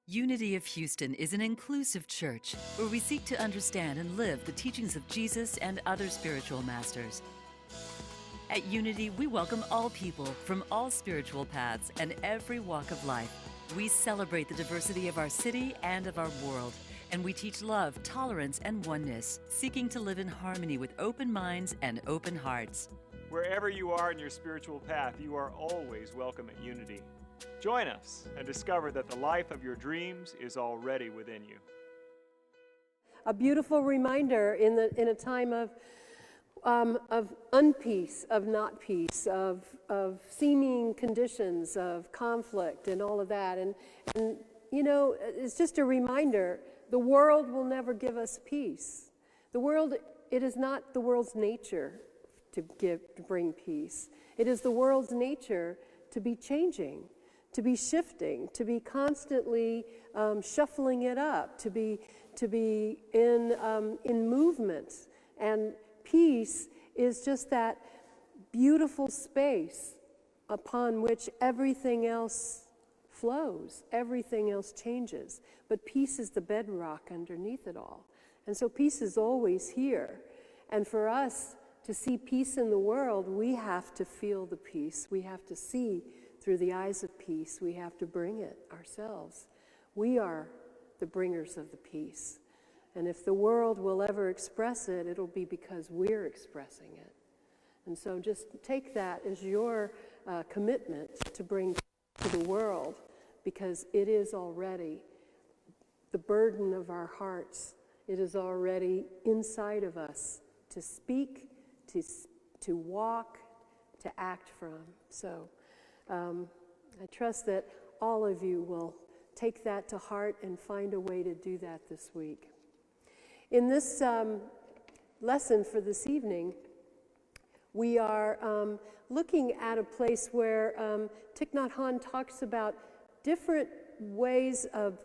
Unity of Houston is an inclusive church where we seek to understand and live the teachings of Jesus and other spiritual masters. At Unity, we welcome all people from all spiritual paths and every walk of life. We celebrate the diversity of our city and of our world, and we teach love, tolerance, and oneness, seeking to live in harmony with open minds and open hearts. Wherever you are in your spiritual path, you are always welcome at Unity. Join us and discover that the life of your dreams is already within you. A beautiful reminder in a time of unpeace, of not peace, of seeming conditions, of conflict and all of that. And you know, it's just a reminder, the world will never give us peace. It is not the world's nature to bring peace. It is the world's nature to be changing, to be shifting, to be constantly shuffling it up, to be in movement. And peace is just that beautiful space upon which everything else flows, everything else changes. But peace is the bedrock underneath it all. And so peace is always here. And for us to see peace in the world, we have to feel the peace. We have to see through the eyes of peace. We have to bring it ourselves. We are the bringers of the peace. And if the world will ever express it, it'll be because we're expressing it. And so just take that as your commitment to bring to the world, because it is already the burden of our hearts. It is already inside of us to speak, to walk, to act from. So I trust that all of you will take that to heart and find a way to do that this week. In this lesson for this evening, we are looking at a place where Thich Nhat Hanh talks about different ways of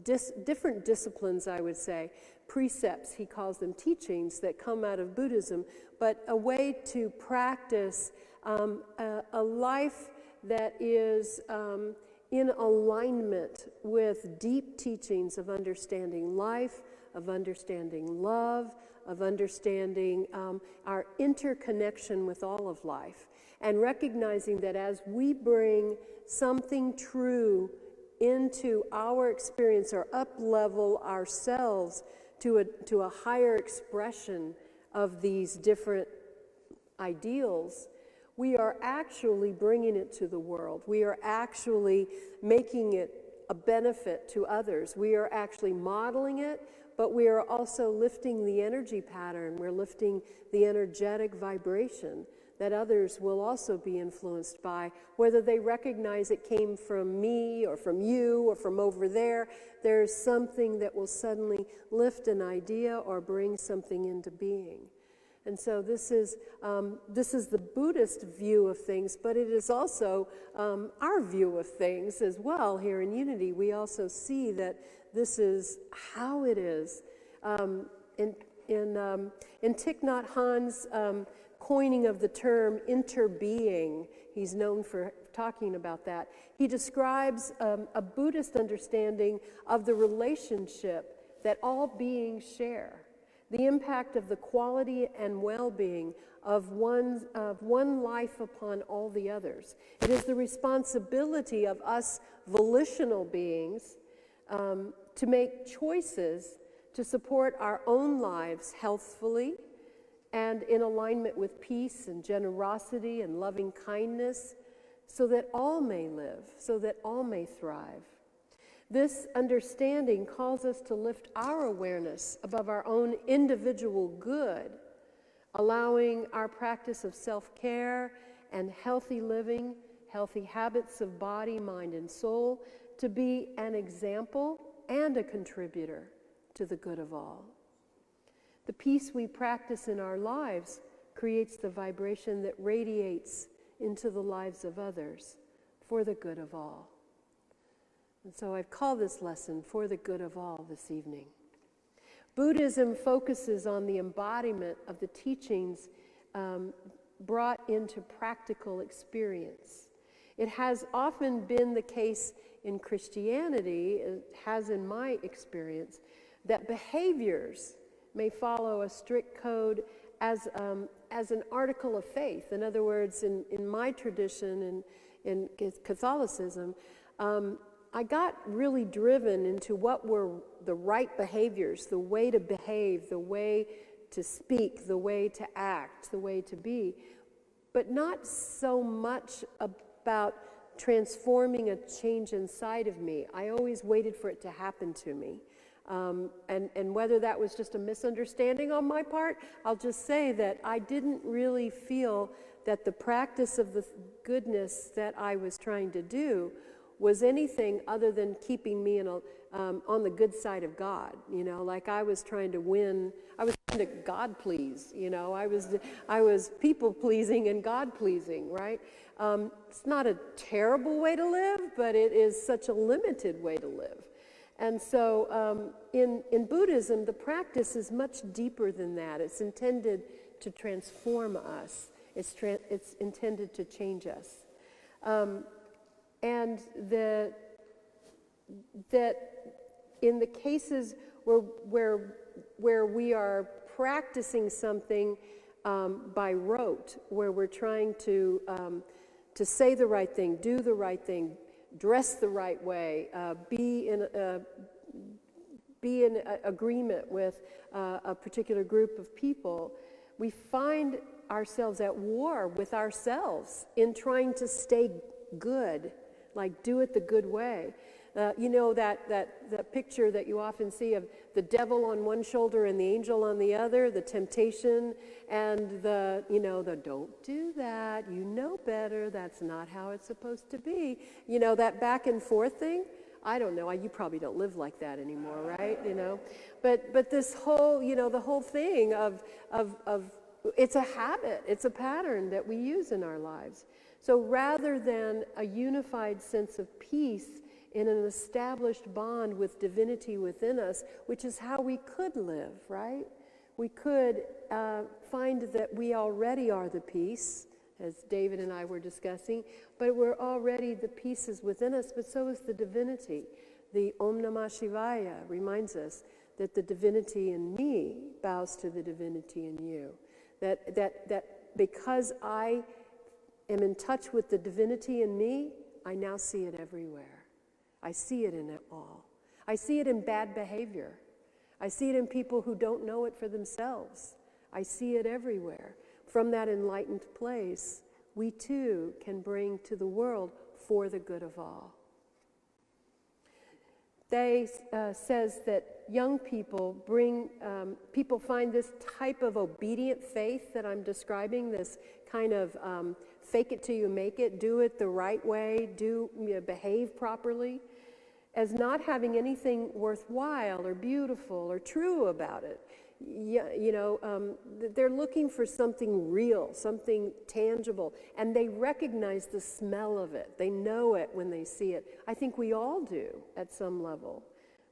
different disciplines, I would say. Precepts, he calls them, teachings that come out of Buddhism, but a way to practice a life that is in alignment with deep teachings of understanding life, of understanding love, of understanding our interconnection with all of life, and recognizing that as we bring something true into our experience or up-level ourselves to a higher expression of these different ideals, we are actually bringing it to the world. We are actually making it a benefit to others. We are actually modeling it, but we are also lifting the energy pattern. We're lifting the energetic vibration that others will also be influenced by, whether they recognize it came from me or from you or from over there. There's something that will suddenly lift an idea or bring something into being. And so this is the Buddhist view of things, but it is also our view of things as well. Here in Unity, we also see that this is how it is. In Thich Nhat Hanh's coining of the term interbeing, he's known for talking about that. He describes a Buddhist understanding of the relationship that all beings share. The impact of the quality and well-being of one life upon all the others. It is the responsibility of us volitional beings to make choices to support our own lives healthfully and in alignment with peace and generosity and loving kindness, so that all may live, so that all may thrive. This understanding calls us to lift our awareness above our own individual good, allowing our practice of self-care and healthy living, healthy habits of body, mind, and soul, to be an example and a contributor to the good of all. The peace we practice in our lives creates the vibration that radiates into the lives of others for the good of all. And so I've called this lesson For the Good of All this evening. Buddhism focuses on the embodiment of the teachings brought into practical experience. It has often been the case in Christianity, it has in my experience, that behaviors may follow a strict code as an article of faith. In other words, in my tradition, in Catholicism, I got really driven into what were the right behaviors, the way to behave, the way to speak, the way to act, the way to be, but not so much about transforming a change inside of me. I always waited for it to happen to me. And whether that was just a misunderstanding on my part, I'll just say that I didn't really feel that the practice of the goodness that I was trying to do was anything other than keeping me on the good side of God. Like I was trying to win, I was trying to God please, I was people pleasing and God pleasing, right? It's not a terrible way to live, but it is such a limited way to live. And so in Buddhism, the practice is much deeper than that. It's intended to transform us. It's intended to change us. And that in the cases where we are practicing something by rote, where we're trying to say the right thing, do the right thing, dress the right way, be in agreement with a particular group of people, we find ourselves at war with ourselves in trying to stay good, like do it the good way. That picture that you often see of the devil on one shoulder and the angel on the other, the temptation and the don't do that, you know better, that's not how it's supposed to be. That back and forth thing, I don't know, you probably don't live like that anymore, right? But this whole, the whole thing of it's a habit, it's a pattern that we use in our lives. So rather than a unified sense of peace in an established bond with divinity within us, which is how we could live, right? We could find that we already are the peace, as David and I were discussing, but we're already the pieces within us, but so is the divinity. The Om Namah Shivaya reminds us that the divinity in me bows to the divinity in you. That because I am in touch with the divinity in me, I now see it everywhere. I see it in it all. I see it in bad behavior. I see it in people who don't know it for themselves. I see it everywhere. From that enlightened place, we too can bring to the world for the good of all. They says that young people people find this type of obedient faith that I'm describing, this kind of fake it till you make it, do it the right way, behave properly, as not having anything worthwhile or beautiful or true about it. They're looking for something real, something tangible, and they recognize the smell of it. They know it when they see it. I think we all do at some level.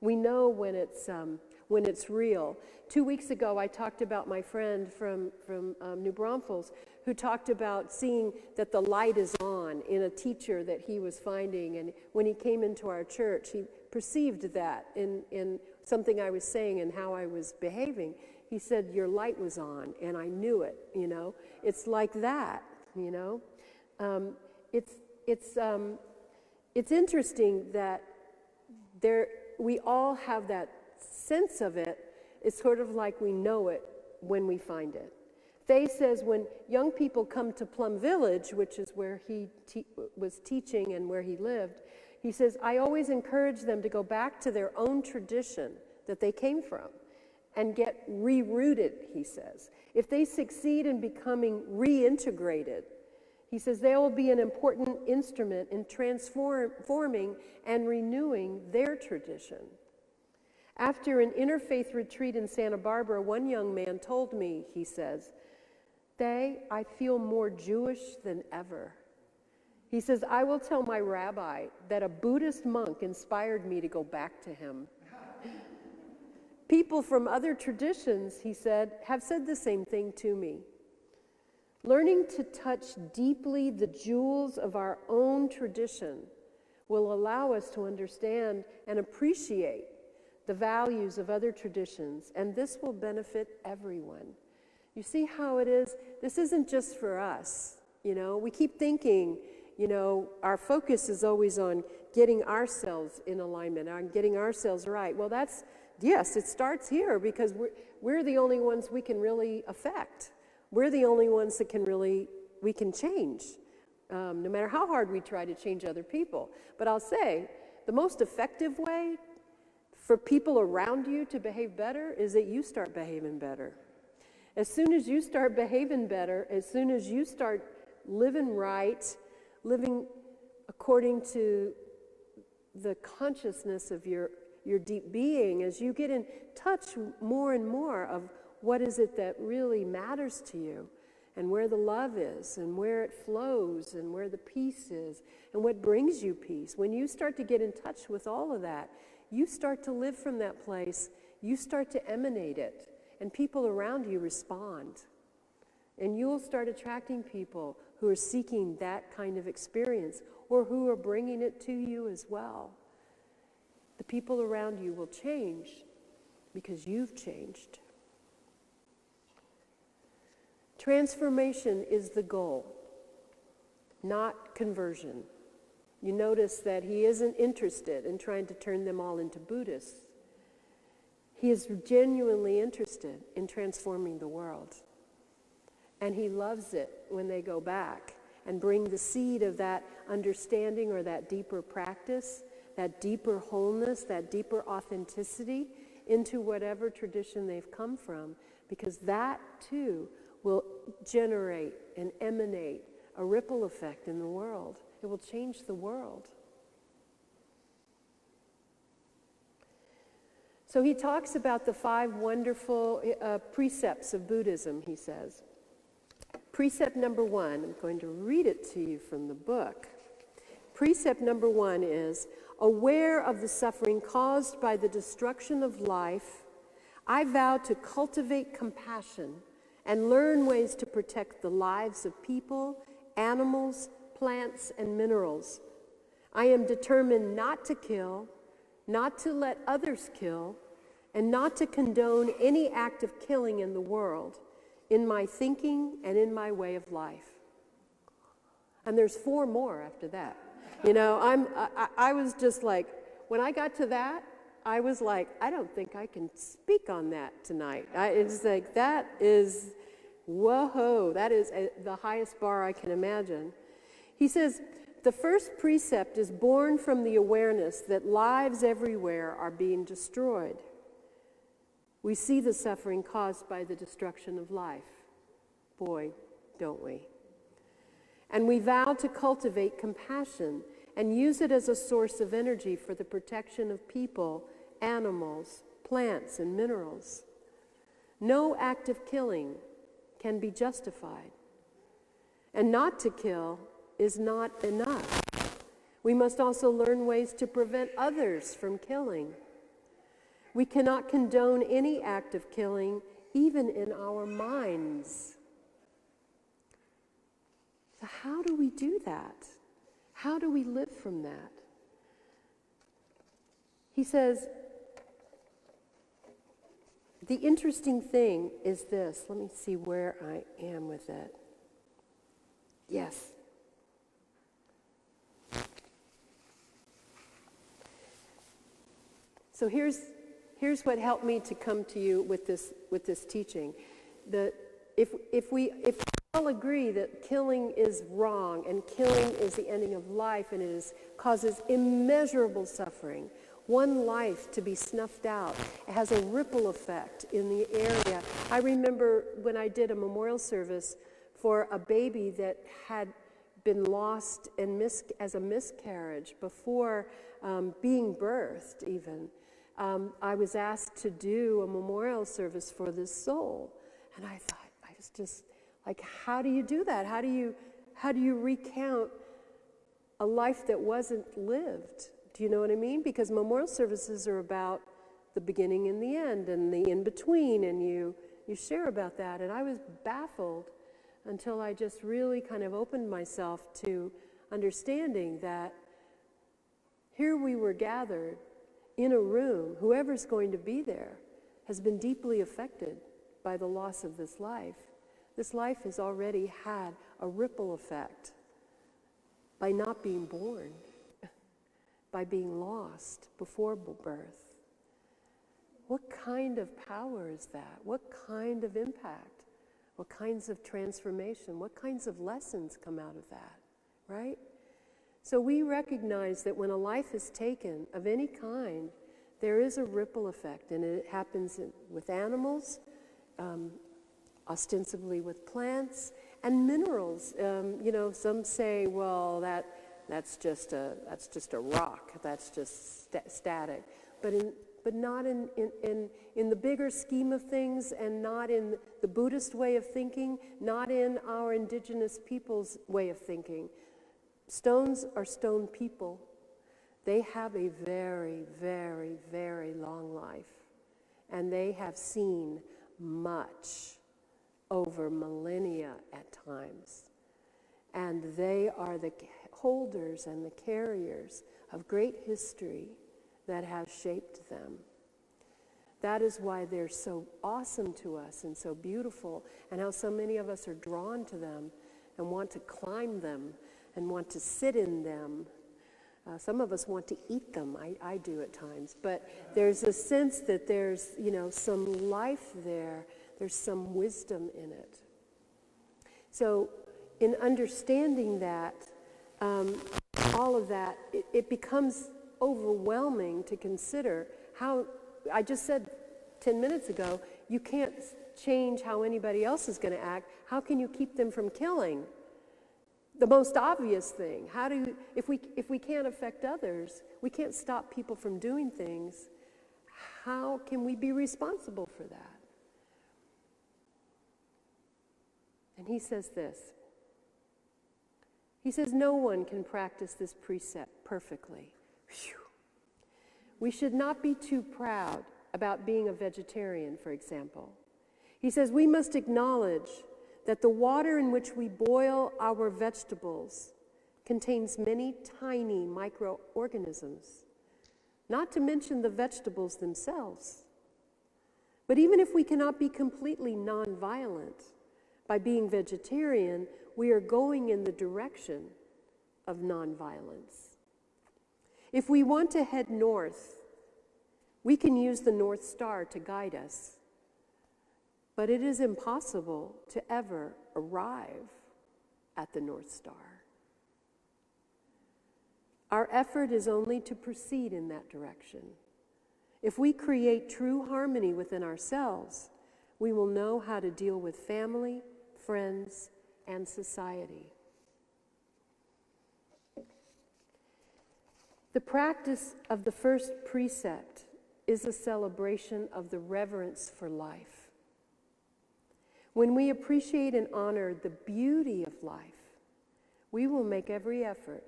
We know when it's real. 2 weeks ago, I talked about my friend from New Braunfels who talked about seeing that the light is on in a teacher that he was finding, and when he came into our church, he perceived that in something I was saying and how I was behaving. He said, your light was on, and I knew it, It's like that, It's interesting that we all have that sense of it. It's sort of like we know it when we find it. Faye says when young people come to Plum Village, which is where he was teaching and where he lived, he says, I always encourage them to go back to their own tradition that they came from and get re-rooted, he says. If they succeed in becoming reintegrated, he says they will be an important instrument in transforming and renewing their tradition. After an interfaith retreat in Santa Barbara, one young man told me, he says, I feel more Jewish than ever. He says, I will tell my rabbi that a Buddhist monk inspired me to go back to him. People from other traditions, he said, have said the same thing to me. Learning to touch deeply the jewels of our own tradition will allow us to understand and appreciate the values of other traditions, and this will benefit everyone. You see how it is? This isn't just for us. We keep thinking, our focus is always on getting ourselves in alignment, on getting ourselves right. Well, yes, it starts here because we're the only ones we can really affect. We're the only ones that we can change, no matter how hard we try to change other people. But I'll say, the most effective way for people around you to behave better is that you start behaving better. As soon as you start behaving better, as soon as you start living right, living according to the consciousness of your deep being, as you get in touch more and more of what is it that really matters to you, and where the love is, and where it flows, and where the peace is, and what brings you peace. When you start to get in touch with all of that, you start to live from that place, you start to emanate it, and people around you respond. And you'll start attracting people who are seeking that kind of experience, or who are bringing it to you as well. The people around you will change because you've changed. Transformation is the goal, not conversion. You notice that he isn't interested in trying to turn them all into Buddhists. He is genuinely interested in transforming the world. And he loves it when they go back and bring the seed of that understanding or that deeper practice, that deeper wholeness, that deeper authenticity into whatever tradition they've come from, because that too will generate and emanate a ripple effect in the world. It will change the world. So he talks about the 5 wonderful precepts of Buddhism, he says. Precept number 1, I'm going to read it to you from the book. Precept number 1 is, aware of the suffering caused by the destruction of life, I vow to cultivate compassion and learn ways to protect the lives of people, animals, plants, and minerals. I am determined not to kill, not to let others kill, and not to condone any act of killing in the world, in my thinking and in my way of life. And there's 4 more after that. I was just like, when I got to that, I was like, I don't think I can speak on that tonight. It's like, that is, whoa, that is the highest bar I can imagine. He says, the first precept is born from the awareness that lives everywhere are being destroyed. We see the suffering caused by the destruction of life. Boy, don't we? And we vow to cultivate compassion and use it as a source of energy for the protection of people, animals, plants, and minerals. No act of killing can be justified. And not to kill is not enough. We must also learn ways to prevent others from killing. We cannot condone any act of killing, even in our minds. So how do we do that? How do we live from that? He says, the interesting thing is this. Let me see where I am with it. Yes. So here's what helped me to come to you with this teaching. If we all agree that killing is wrong and killing is the ending of life and it causes immeasurable suffering, one life to be snuffed out, it has a ripple effect in the area. I remember when I did a memorial service for a baby that had been lost as a miscarriage before being birthed even. I was asked to do a memorial service for this soul. And I thought, I was just like, how do you do that? How do you recount a life that wasn't lived? Do you know what I mean? Because memorial services are about the beginning and the end and the in-between, and you share about that. And I was baffled until I just really kind of opened myself to understanding that here we were gathered in a room, whoever's going to be there has been deeply affected by the loss of this life. This life has already had a ripple effect by not being born, by being lost before birth. What kind of power is that? What kind of impact? What kinds of transformation? What kinds of lessons come out of that, right? So we recognize that when a life is taken of any kind, there is a ripple effect, and it happens with animals, ostensibly with plants, and minerals. Some say, well, that's just a rock, that's just static, but not in the bigger scheme of things, and not in the Buddhist way of thinking, not in our indigenous people's way of thinking. Stones are stone people. They have a very, very, very long life, and they have seen much over millennia at times. And they are the holders and the carriers of great history that has shaped them. That is why they're so awesome to us and so beautiful, and how so many of us are drawn to them and want to climb them and want to sit in them. Some of us want to eat them. I do at times. But there's a sense that there's, some life there. There's some wisdom in it. So in understanding that, all of that, it becomes overwhelming to consider how, I just said 10 minutes ago, you can't change how anybody else is going to act. How can you keep them from killing? The most obvious thing. If we can't affect others, we can't stop people from doing things, how can we be responsible for that? And he says this. He says, no one can practice this precept perfectly. Whew. We should not be too proud about being a vegetarian, for example. He says, we must acknowledge that the water in which we boil our vegetables contains many tiny microorganisms, not to mention the vegetables themselves. But even if we cannot be completely nonviolent by being vegetarian, we are going in the direction of nonviolence. If we want to head north, we can use the North Star to guide us. But it is impossible to ever arrive at the North Star. Our effort is only to proceed in that direction. If we create true harmony within ourselves, we will know how to deal with family, friends, and society. The practice of the first precept is a celebration of the reverence for life. When we appreciate and honor the beauty of life, we will make every effort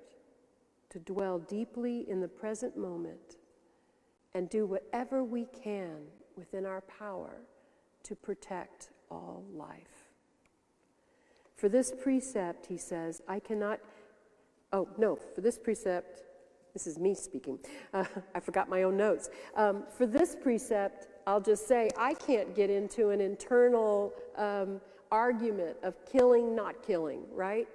to dwell deeply in the present moment and do whatever we can within our power to protect all life. For this precept, he says, for this precept, this is me speaking. I forgot my own notes. For this precept, I'll just say, I can't get into an internal argument of killing, not killing, right?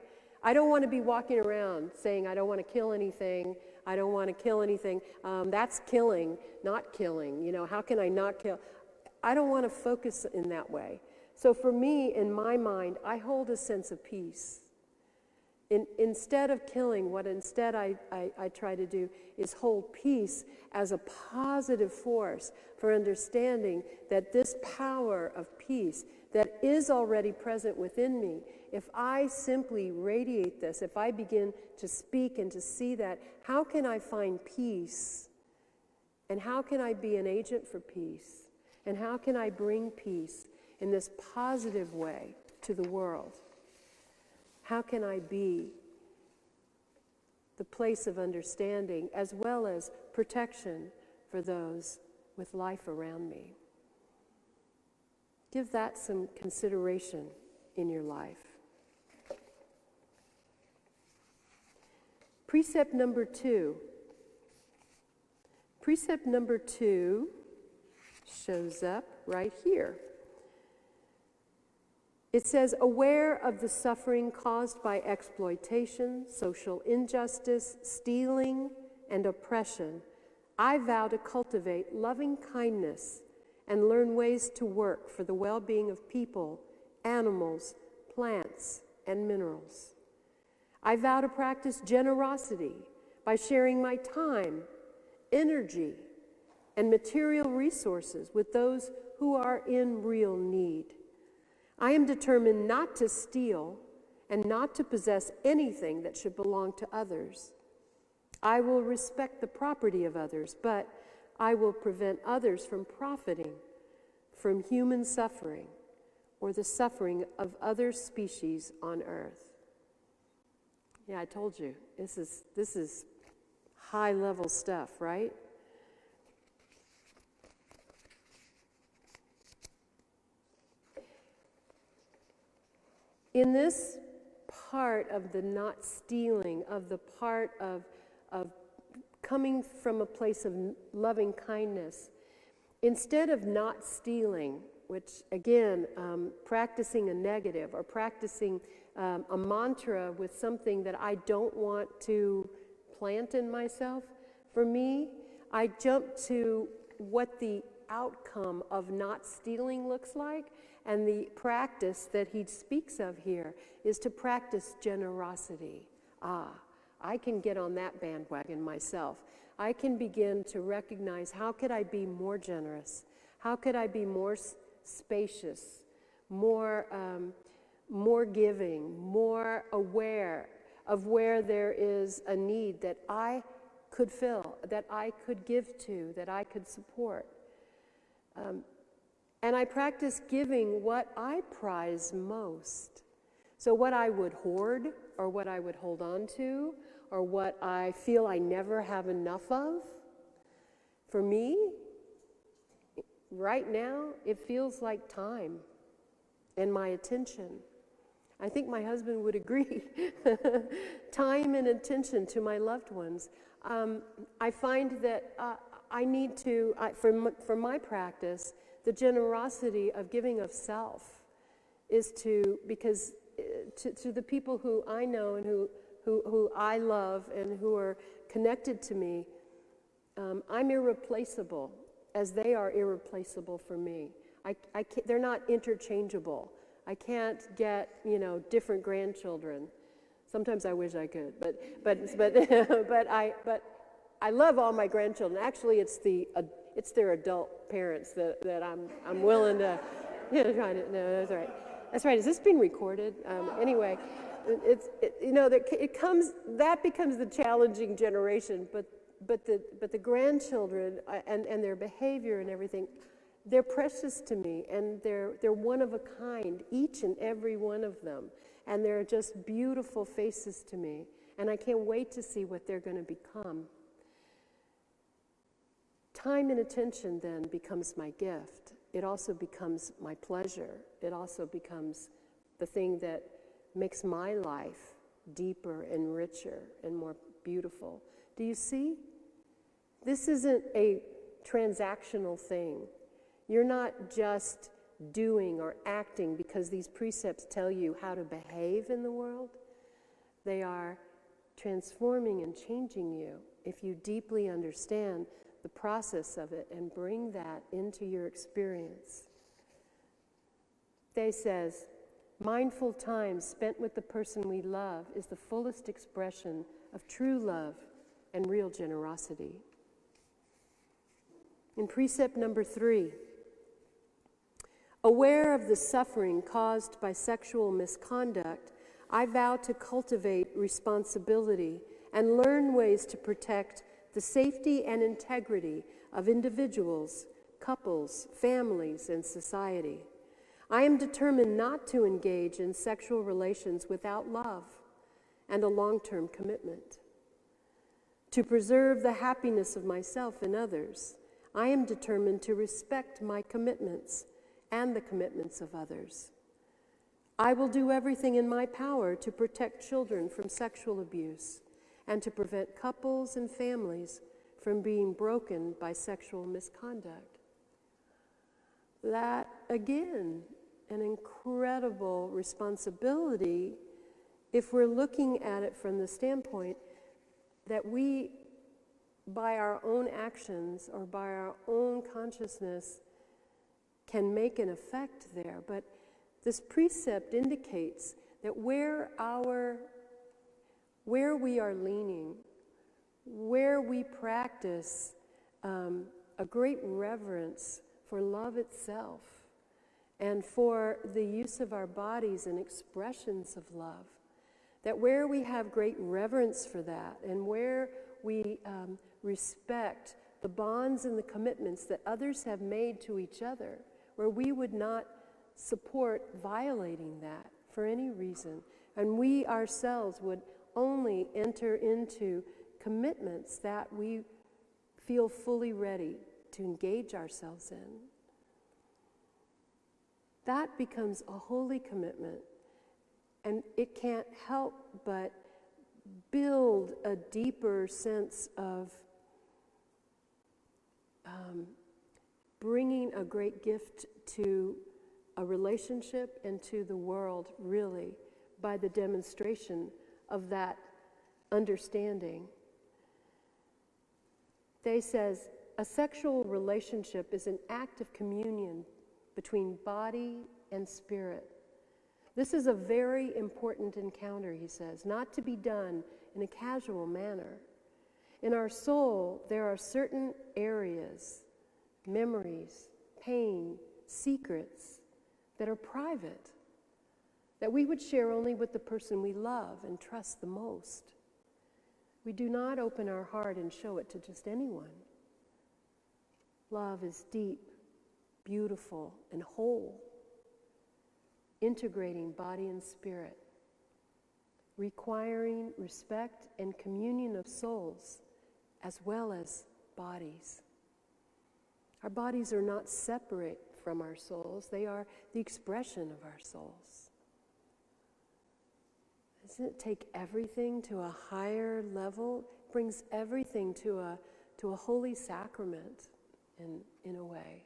I don't want to be walking around saying, I don't want to kill anything, I don't want to kill anything. That's killing, not killing. How can I not kill? I don't want to focus in that way. So for me, in my mind, I hold a sense of peace. Instead of killing, what instead I try to do is hold peace as a positive force for understanding that this power of peace that is already present within me, if I simply radiate this, if I begin to speak and to see that, how can I find peace? And how can I be an agent for peace? And how can I bring peace in this positive way to the world? How can I be the place of understanding as well as protection for those with life around me? Give that some consideration in your life. Precept number 2. Precept number 2 shows up right here. It says, aware of the suffering caused by exploitation, social injustice, stealing, and oppression, I vow to cultivate loving kindness and learn ways to work for the well-being of people, animals, plants, and minerals. I vow to practice generosity by sharing my time, energy, and material resources with those who are in real need. I am determined not to steal and not to possess anything that should belong to others. I will respect the property of others, but I will prevent others from profiting from human suffering or the suffering of other species on earth. Yeah, I told you, this is high-level stuff, right? In this part of the not stealing, of the part of coming from a place of loving kindness, instead of not stealing, which again, practicing a negative or practicing a mantra with something that I don't want to plant in myself, for me, I jump to what the outcome of not stealing looks like. And the practice that he speaks of here is to practice generosity. I can get on that bandwagon myself. I can begin to recognize, how could I be more generous? How could I be more spacious, more giving, more aware of where there is a need that I could fill, that I could give to, that I could support? And I practice giving what I prize most. So what I would hoard, or what I would hold on to, or what I feel I never have enough of, for me, right now, it feels like time and my attention. I think my husband would agree. Time and attention to my loved ones. I find that I need to, for my practice, the generosity of giving of self is to the people who I know and who I love and who are connected to me, I'm irreplaceable as they are irreplaceable for me. They're not interchangeable. I can't get, different grandchildren. Sometimes I wish I could, but I love all my grandchildren. Actually, it's their adult parents that I'm willing to, try to. No, that's right. That's right. Is this being recorded? Anyway, that becomes the challenging generation. But the grandchildren and their behavior and everything, they're precious to me, and they're one of a kind, each and every one of them, and they're just beautiful faces to me, and I can't wait to see what they're going to become. Time and attention then becomes my gift. It also becomes my pleasure. It also becomes the thing that makes my life deeper and richer and more beautiful. Do you see? This isn't a transactional thing. You're not just doing or acting because these precepts tell you how to behave in the world. They are transforming and changing you if you deeply understand the process of it and bring that into your experience. They says, mindful time spent with the person we love is the fullest expression of true love and real generosity. In precept number 3, aware of the suffering caused by sexual misconduct, I vow to cultivate responsibility and learn ways to protect the safety and integrity of individuals, couples, families, and society. I am determined not to engage in sexual relations without love and a long-term commitment. To preserve the happiness of myself and others, I am determined to respect my commitments and the commitments of others. I will do everything in my power to protect children from sexual abuse and to prevent couples and families from being broken by sexual misconduct. That, again, an incredible responsibility if we're looking at it from the standpoint that we, by our own actions or by our own consciousness, can make an effect there. But this precept indicates that where we are leaning, where we practice a great reverence for love itself and for the use of our bodies and expressions of love, that where we have great reverence for that and where we respect the bonds and the commitments that others have made to each other, where we would not support violating that for any reason, and we ourselves would only enter into commitments that we feel fully ready to engage ourselves in. That becomes a holy commitment, and it can't help but build a deeper sense of bringing a great gift to a relationship and to the world, really, by the demonstration of that understanding. They says, a sexual relationship is an act of communion between body and spirit. This is a very important encounter, he says, not to be done in a casual manner. In our soul, there are certain areas, memories, pain, secrets that are private, that we would share only with the person we love and trust the most. We do not open our heart and show it to just anyone. Love is deep, beautiful, and whole, integrating body and spirit, requiring respect and communion of souls as well as bodies. Our bodies are not separate from our souls. They are the expression of our souls. Doesn't it take everything to a higher level? It brings everything to a holy sacrament in a way.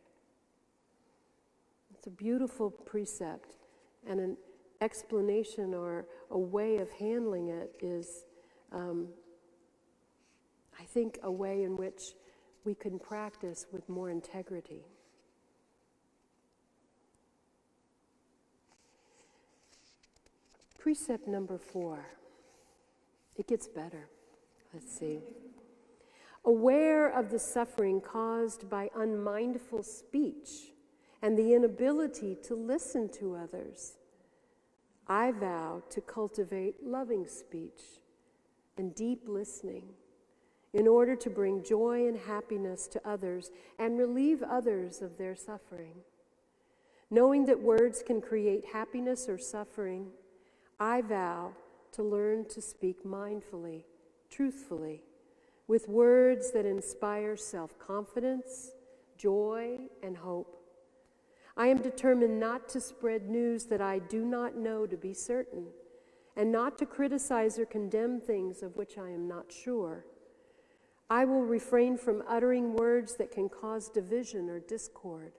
It's a beautiful precept, and an explanation or a way of handling it is, I think, a way in which we can practice with more integrity. Precept number 4. It gets better. Let's see. Aware of the suffering caused by unmindful speech and the inability to listen to others, I vow to cultivate loving speech and deep listening in order to bring joy and happiness to others and relieve others of their suffering. Knowing that words can create happiness or suffering, I vow to learn to speak mindfully, truthfully, with words that inspire self-confidence, joy, and hope. I am determined not to spread news that I do not know to be certain, and not to criticize or condemn things of which I am not sure. I will refrain from uttering words that can cause division or discord,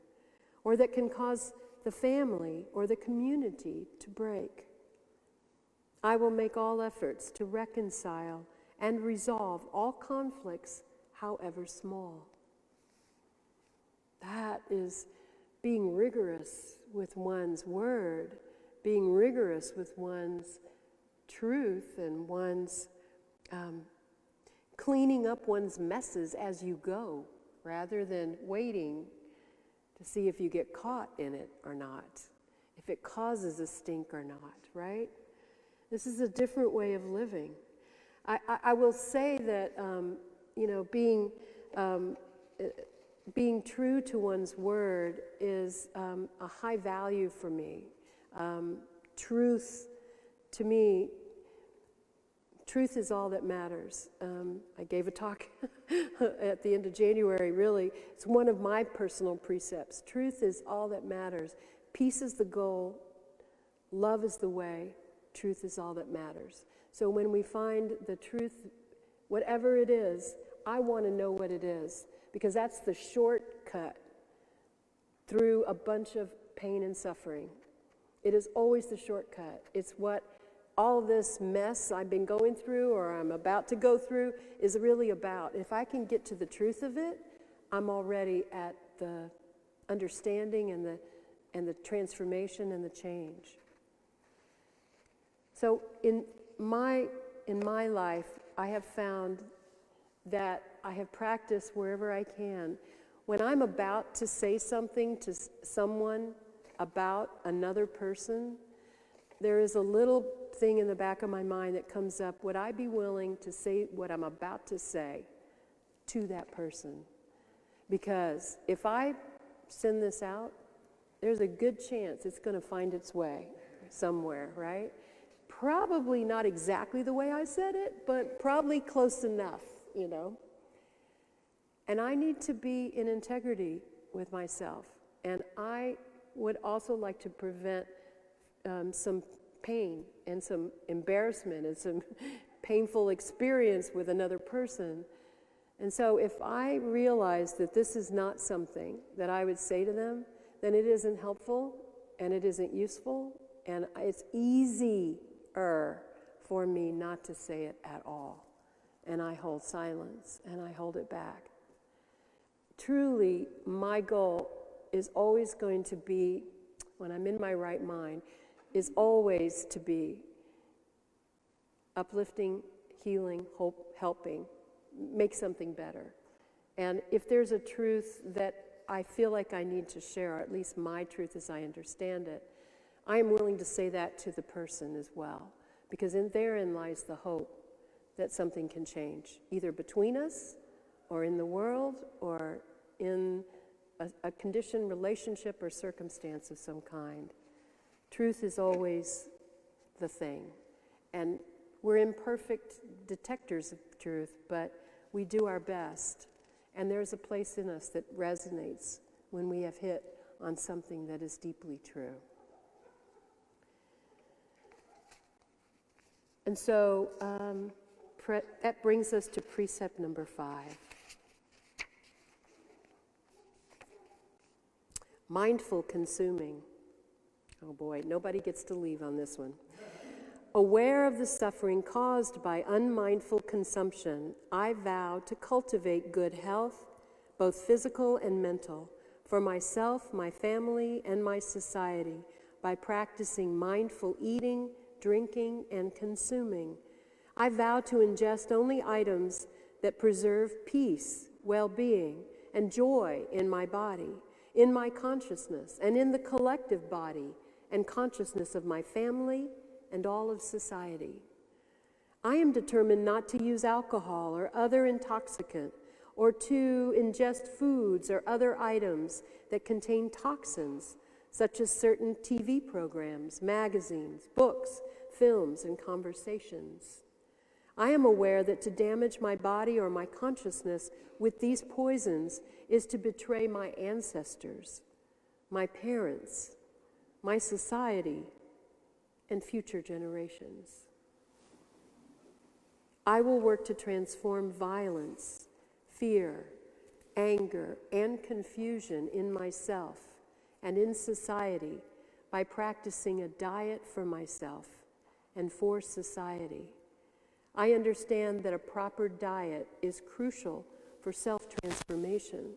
or that can cause the family or the community to break. I will make all efforts to reconcile and resolve all conflicts, however small. That is being rigorous with one's word, being rigorous with one's truth and one's cleaning up one's messes as you go, rather than waiting to see if you get caught in it or not, if it causes a stink or not, right? This is a different way of living. I will say that, being true to one's word is a high value for me. Truth, to me, truth is all that matters. I gave a talk at the end of January, really. It's one of my personal precepts. Truth is all that matters. Peace is the goal. Love is the way. Truth is all that matters. So when we find the truth Whatever it is, I want to know what it is, because that's the shortcut through a bunch of pain and suffering. It is always the shortcut. It's what all this mess I've been going through or I'm about to go through is really about. If I can get to the truth of it, I'm already at the understanding and the transformation and the change. So in my life, I have found that I have practiced wherever I can. When I'm about to say something to someone about another person, there is a little thing in the back of my mind that comes up. Would I be willing to say what I'm about to say to that person? Because if I send this out, there's a good chance it's going to find its way somewhere, right? Probably not exactly the way I said it, but probably close enough, you know. And I need to be in integrity with myself. And I would also like to prevent some pain and some embarrassment and some painful experience with another person. And so if I realize that this is not something that I would say to them, then it isn't helpful and it isn't useful, and it's easier for me not to say it at all. And I hold silence and I hold it back. Truly, my goal is always going to be, when I'm in my right mind, is always to be uplifting, healing, hope, helping, make something better. And if there's a truth that I feel like I need to share, or at least my truth as I understand it, I am willing to say that to the person as well, because therein lies the hope that something can change, either between us or in the world or in a conditioned relationship or circumstance of some kind. Truth is always the thing. And we're imperfect detectors of truth, but we do our best. And there's a place in us that resonates when we have hit on something that is deeply true. And so that brings us to precept number 5. Mindful consuming. Oh boy, nobody gets to leave on this one. Aware of the suffering caused by unmindful consumption, I vow to cultivate good health, both physical and mental, for myself, my family, and my society by practicing mindful eating, drinking, and consuming. I vow to ingest only items that preserve peace, well-being, and joy in my body, in my consciousness, and in the collective body and consciousness of my family and all of society. I am determined not to use alcohol or other intoxicant, or to ingest foods or other items that contain toxins, such as certain TV programs, magazines, books, films, and conversations. I am aware that to damage my body or my consciousness with these poisons is to betray my ancestors, my parents, my society, and future generations. I will work to transform violence, fear, anger, and confusion in myself and in society by practicing a diet for myself and for society. I understand that a proper diet is crucial for self-transformation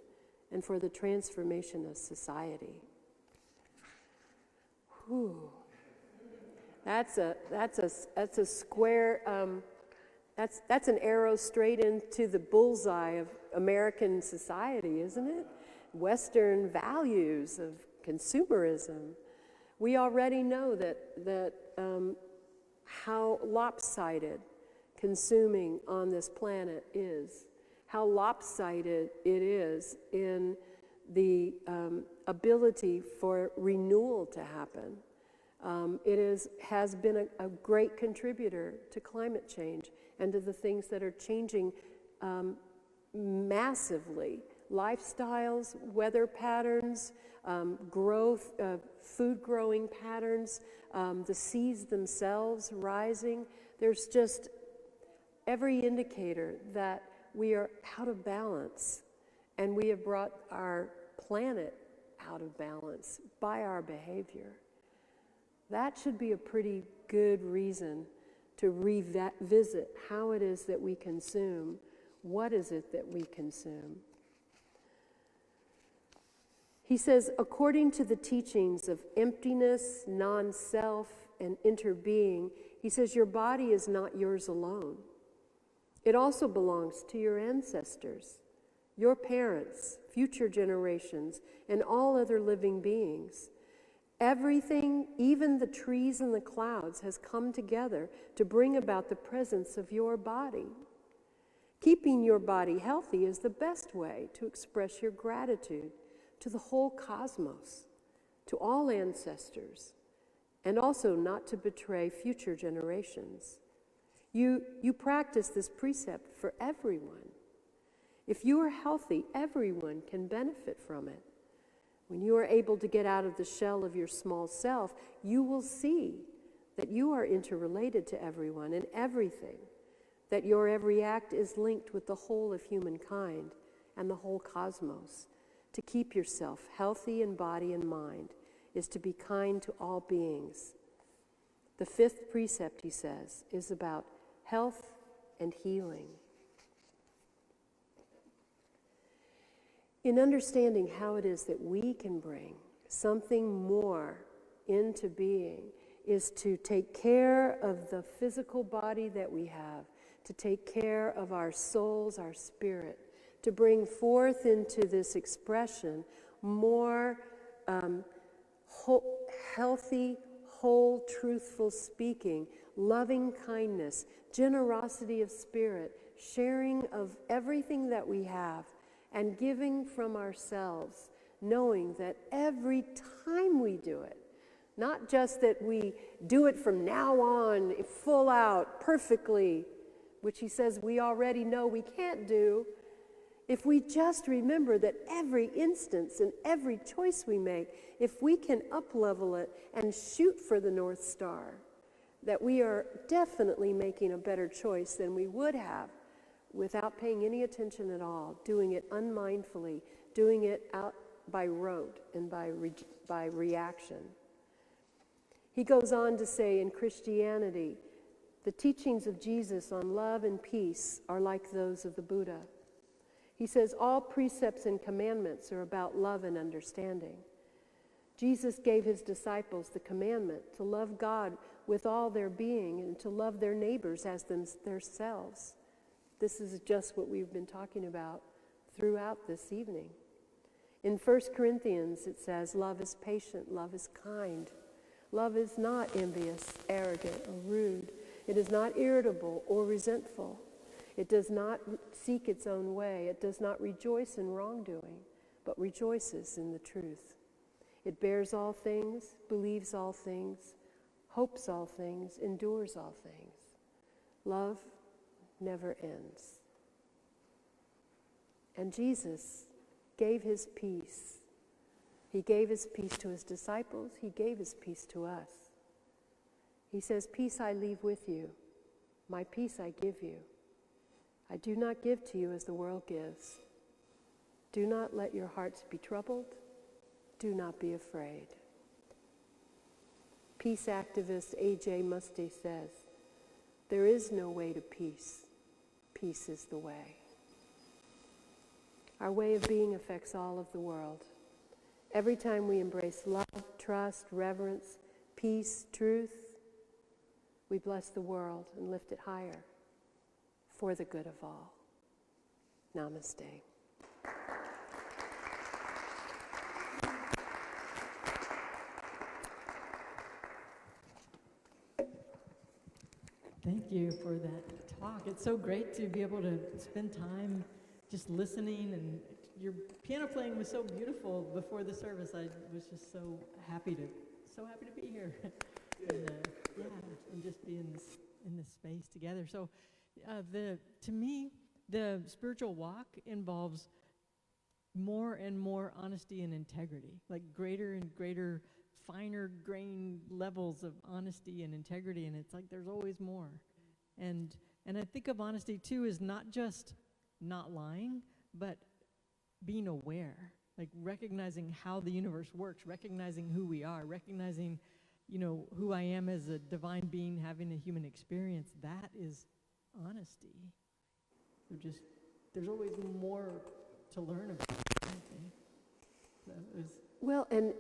and for the transformation of society. Whew. That's a square. That's an arrow straight into the bullseye of American society, isn't it? Western values of consumerism. We already know that how lopsided consuming on this planet is, how lopsided it is in the ability for renewal to happen. It has been a great contributor to climate change and to the things that are changing massively. Lifestyles, weather patterns, growth, food growing patterns, the seas themselves rising. There's just every indicator that we are out of balance, and we have brought our planet out of balance by our behavior. That should be a pretty good reason to revisit how it is that we consume. What is it that we consume? He says, according to the teachings of emptiness, non-self, and interbeing, he says, your body is not yours alone. It also belongs to your ancestors, your parents, future generations, and all other living beings. Everything, even the trees and the clouds, has come together to bring about the presence of your body. Keeping your body healthy is the best way to express your gratitude to the whole cosmos, to all ancestors, and also not to betray future generations. You practice this precept for everyone. If you are healthy, everyone can benefit from it. When you are able to get out of the shell of your small self, you will see that you are interrelated to everyone and everything, that your every act is linked with the whole of humankind and the whole cosmos. To keep yourself healthy in body and mind is to be kind to all beings. The fifth precept, he says, is about health and healing. In understanding how it is that we can bring something more into being is to take care of the physical body that we have, to take care of our souls, our spirit, to bring forth into this expression more healthy, whole, truthful speaking, loving kindness, generosity of spirit, sharing of everything that we have, and giving from ourselves, knowing that every time we do it, not just that we do it from now on, full out, perfectly, which he says we already know we can't do, if we just remember that every instance and every choice we make, if we can up-level it and shoot for the North Star, that we are definitely making a better choice than we would have without paying any attention at all, doing it unmindfully, doing it out by rote and by reaction. He goes on to say in Christianity, the teachings of Jesus on love and peace are like those of the Buddha. He says all precepts and commandments are about love and understanding. Jesus gave his disciples the commandment to love God with all their being and to love their neighbors as themselves. This is just what we've been talking about throughout this evening. In 1 Corinthians, it says, love is patient, love is kind. Love is not envious, arrogant, or rude. It is not irritable or resentful. It does not seek its own way. It does not rejoice in wrongdoing, but rejoices in the truth. It bears all things, believes all things, hopes all things, endures all things. Love never ends. And Jesus gave his peace. He gave his peace to his disciples. He gave his peace to us. He says, peace I leave with you. My peace I give you. I do not give to you as the world gives. Do not let your hearts be troubled. Do not be afraid. Peace activist A.J. Muste says, there is no way to peace. Peace is the way. Our way of being affects all of the world. Every time we embrace love, trust, reverence, peace, truth, we bless the world and lift it higher for the good of all. Namaste. Thank you for that talk. It's so great to be able to spend time just listening, and your piano playing was so beautiful before the service. I was just so happy to be here, and just be in this space together. So, to me, the spiritual walk involves more and more honesty and integrity, like greater and greater, finer grained levels of honesty and integrity, and it's like there's always more. And And I think of honesty too as not just not lying, but being aware, like recognizing how the universe works, recognizing who we are, recognizing, who I am as a divine being having a human experience. That is honesty. There's always more to learn about anything. Well, and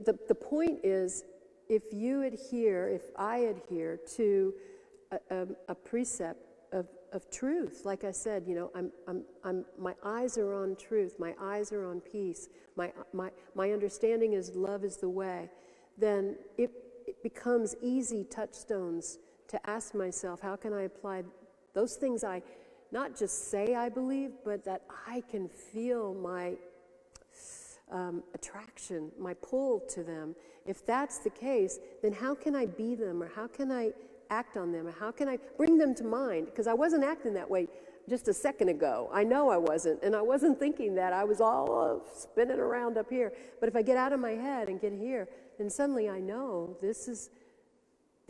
the point is, if I adhere to a precept of truth, like I said, I'm my eyes are on truth, my eyes are on peace, my understanding is love is the way, then it becomes easy touchstones to ask myself, how can I apply those things I not just say I believe, but that I can feel my attraction, my pull to them. If that's the case, then how can I be them, or how can I act on them, or how can I bring them to mind? Because I wasn't acting that way just a second ago. I know I wasn't, and I wasn't thinking that. I was all spinning around up here. But if I get out of my head and get here, then suddenly I know there's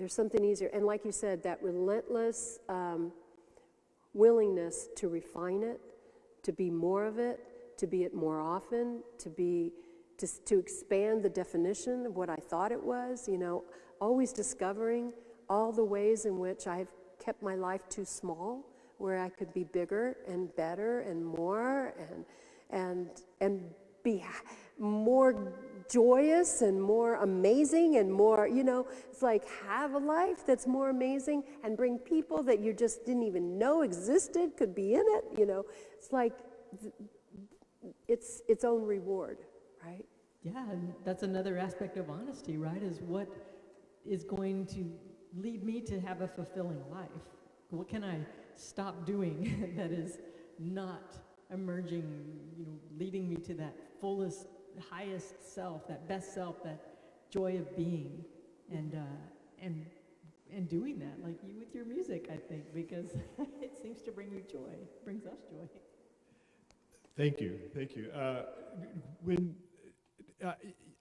something easier. And like you said, that relentless willingness to refine it, to be more of it, to be it more often, to expand the definition of what I thought it was, always discovering all the ways in which I've kept my life too small, where I could be bigger and better and more and be more joyous and more amazing and more, it's like have a life that's more amazing and bring people that you just didn't even know existed could be in it, It's like its own reward, right? Yeah, and that's another aspect of honesty, right? Is what is going to lead me to have a fulfilling life? What can I stop doing that is not emerging, leading me to that fullest, highest self, that best self, that joy of being, and doing that, like you with your music, I think, because it seems to bring you joy, brings us joy. Thank you. When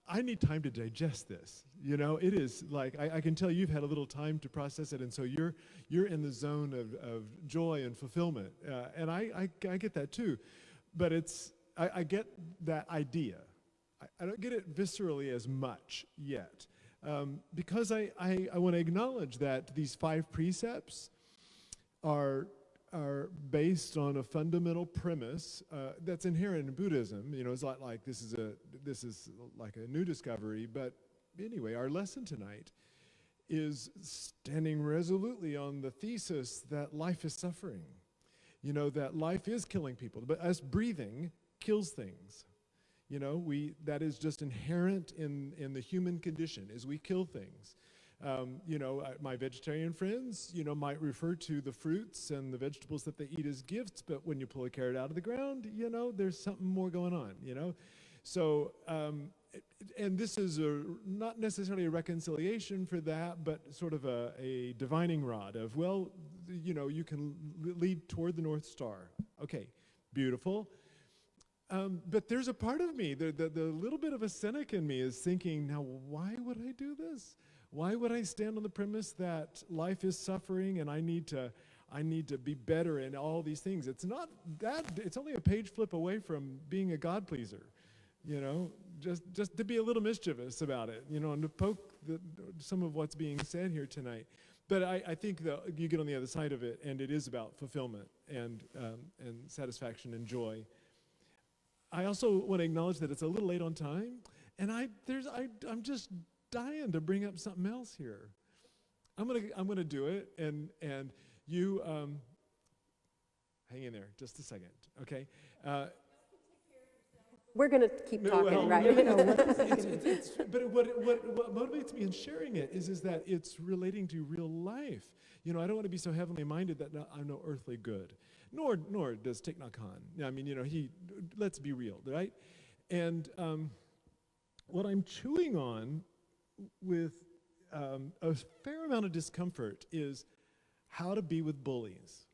I need time to digest this, it is like I can tell you've had a little time to process it, and so you're in the zone of joy and fulfillment, and I get that too, but I get that idea. I don't get it viscerally as much yet, because I want to acknowledge that these 5 precepts are based on a fundamental premise that's inherent in Buddhism. It's not like this is like a new discovery, but anyway, our lesson tonight is standing resolutely on the thesis that life is suffering. That life is killing people, but us breathing kills things. That is just inherent in the human condition, is we kill things. My vegetarian friends, might refer to the fruits and the vegetables that they eat as gifts, but when you pull a carrot out of the ground, there's something more going on, So, and this is not necessarily a reconciliation for that, but sort of a divining rod of, you can lead toward the North Star. Okay, beautiful. But there's a part of me, the little bit of a cynic in me is thinking, now, why would I do this? Why would I stand on the premise that life is suffering and I need to be better in all these things? It's not that, it's only a page flip away from being a God pleaser, just to be a little mischievous about it, and to poke some of what's being said here tonight. But I think that you get on the other side of it, and it is about fulfillment and satisfaction and joy. I also want to acknowledge that it's a little late on time, and I'm just dying to bring up something else here. I'm gonna do it, and you hang in there just a second, okay? We're going to keep talking, right? But what motivates me in sharing it is that it's relating to real life. I don't want to be so heavenly minded that I'm no earthly good, nor does Thich Nhat Hanh. Let's be real, right? And what I'm chewing on with a fair amount of discomfort is how to be with bullies.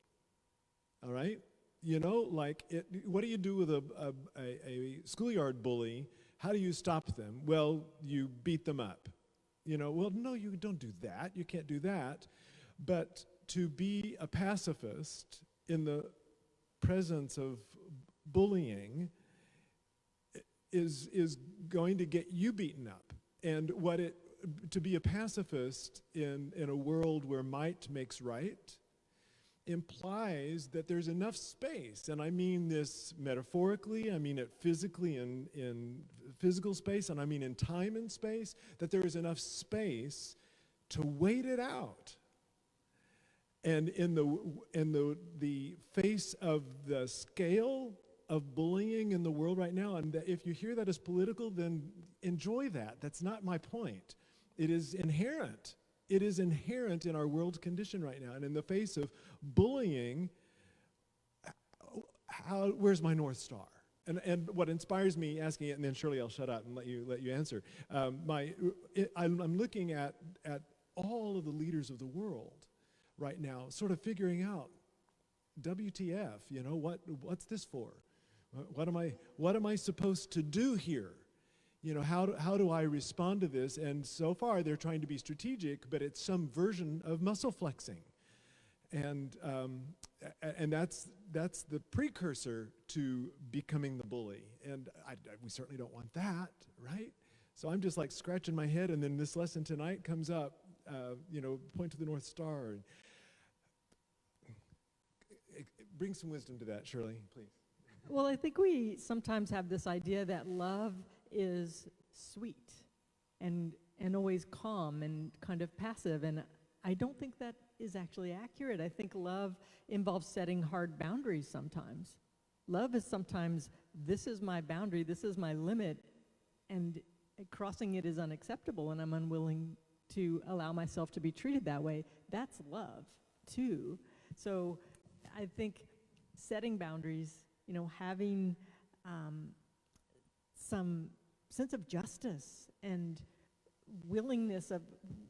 All right? What do you do with a schoolyard bully? How do you stop them? Well, you beat them up. No, you don't do that. You can't do that. But to be a pacifist in the presence of bullying is going to get you beaten up. And to be a pacifist in a world where might makes right implies that there's enough space, and I mean this metaphorically, I mean it physically in physical space, and I mean in time and space, that there is enough space to wait it out. And in the face of the scale of bullying in the world right now, and if you hear that as political, then enjoy that. That's not my point. It is inherent. It is inherent in our world's condition right now. And in the face of bullying, where's my North Star? And what inspires me asking it, and then surely I'll shut up and let you answer. I'm looking at all of the leaders of the world right now, sort of figuring out, WTF? You know, what's this for? What am I supposed to do here? You know, how do I respond to this? And so far, they're trying to be strategic, but it's some version of muscle flexing, and that's the precursor to becoming the bully. And we certainly don't want that, right? So I'm just like scratching my head, and then this lesson tonight comes up. Point to the North Star. And bring some wisdom to that, Shirley, please. Well, I think we sometimes have this idea that love is sweet and always calm and kind of passive, and I don't think that is actually accurate. I think love involves setting hard boundaries sometimes. Love is sometimes, this is my boundary, this is my limit, and crossing it is unacceptable, and I'm unwilling to allow myself to be treated that way. That's love, too. So I think setting boundaries, having some sense of justice and willingness of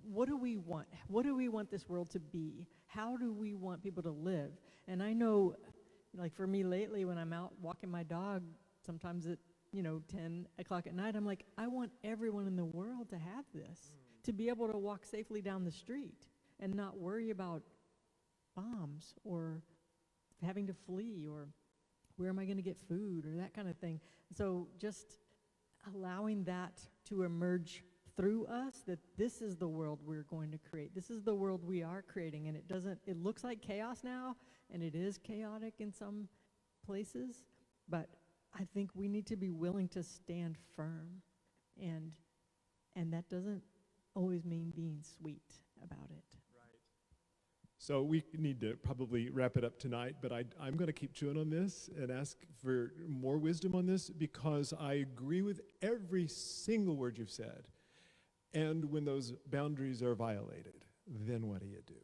what do we want? What do we want this world to be? How do we want people to live? And I know, like for me lately, when I'm out walking my dog, sometimes at 10 o'clock at night, I'm like, I want everyone in the world to have this, to be able to walk safely down the street and not worry about bombs or having to flee or where am I going to get food or that kind of thing. So just allowing that to emerge through us, that this is the world we're going to create. This is the world we are creating, and it looks like chaos now, and it is chaotic in some places, but I think we need to be willing to stand firm, and that doesn't always mean being sweet about it. So we need to probably wrap it up tonight, but I'm going to keep chewing on this and ask for more wisdom on this, because I agree with every single word you've said. And when those boundaries are violated, then what do you do?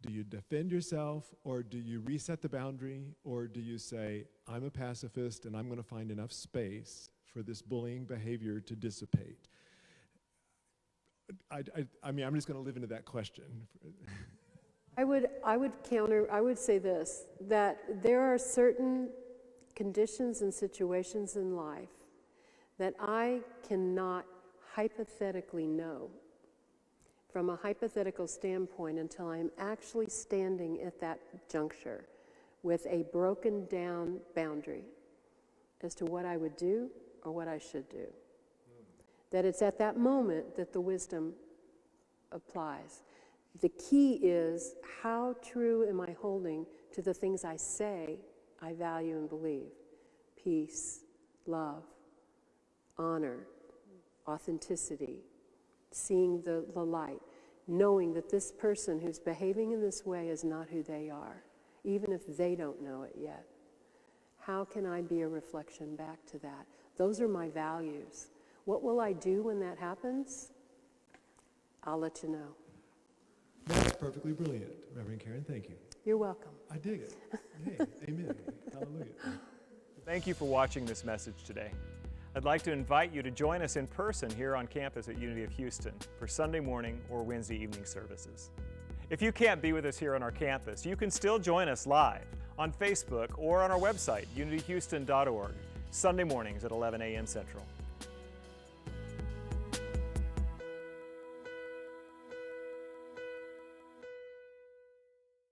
Do you defend yourself, or do you reset the boundary, or do you say, I'm a pacifist and I'm going to find enough space for this bullying behavior to dissipate? I mean, I'm just going to live into that question. I would say this, that there are certain conditions and situations in life that I cannot hypothetically know from a hypothetical standpoint until I'm actually standing at that juncture with a broken down boundary as to what I would do or what I should do. That it's at that moment that the wisdom applies. The key is, how true am I holding to the things I say I value and believe? Peace, love, honor, authenticity, seeing the light, knowing that this person who's behaving in this way is not who they are, even if they don't know it yet. How can I be a reflection back to that? Those are my values. What will I do when that happens? I'll let you know. That's perfectly brilliant, Reverend Karen. Thank you. You're welcome. I dig it. Hey, amen. Hallelujah. Thank you for watching this message today. I'd like to invite you to join us in person here on campus at Unity of Houston for Sunday morning or Wednesday evening services. If you can't be with us here on our campus, you can still join us live on Facebook or on our website, unityhouston.org, Sunday mornings at 11 a.m. Central.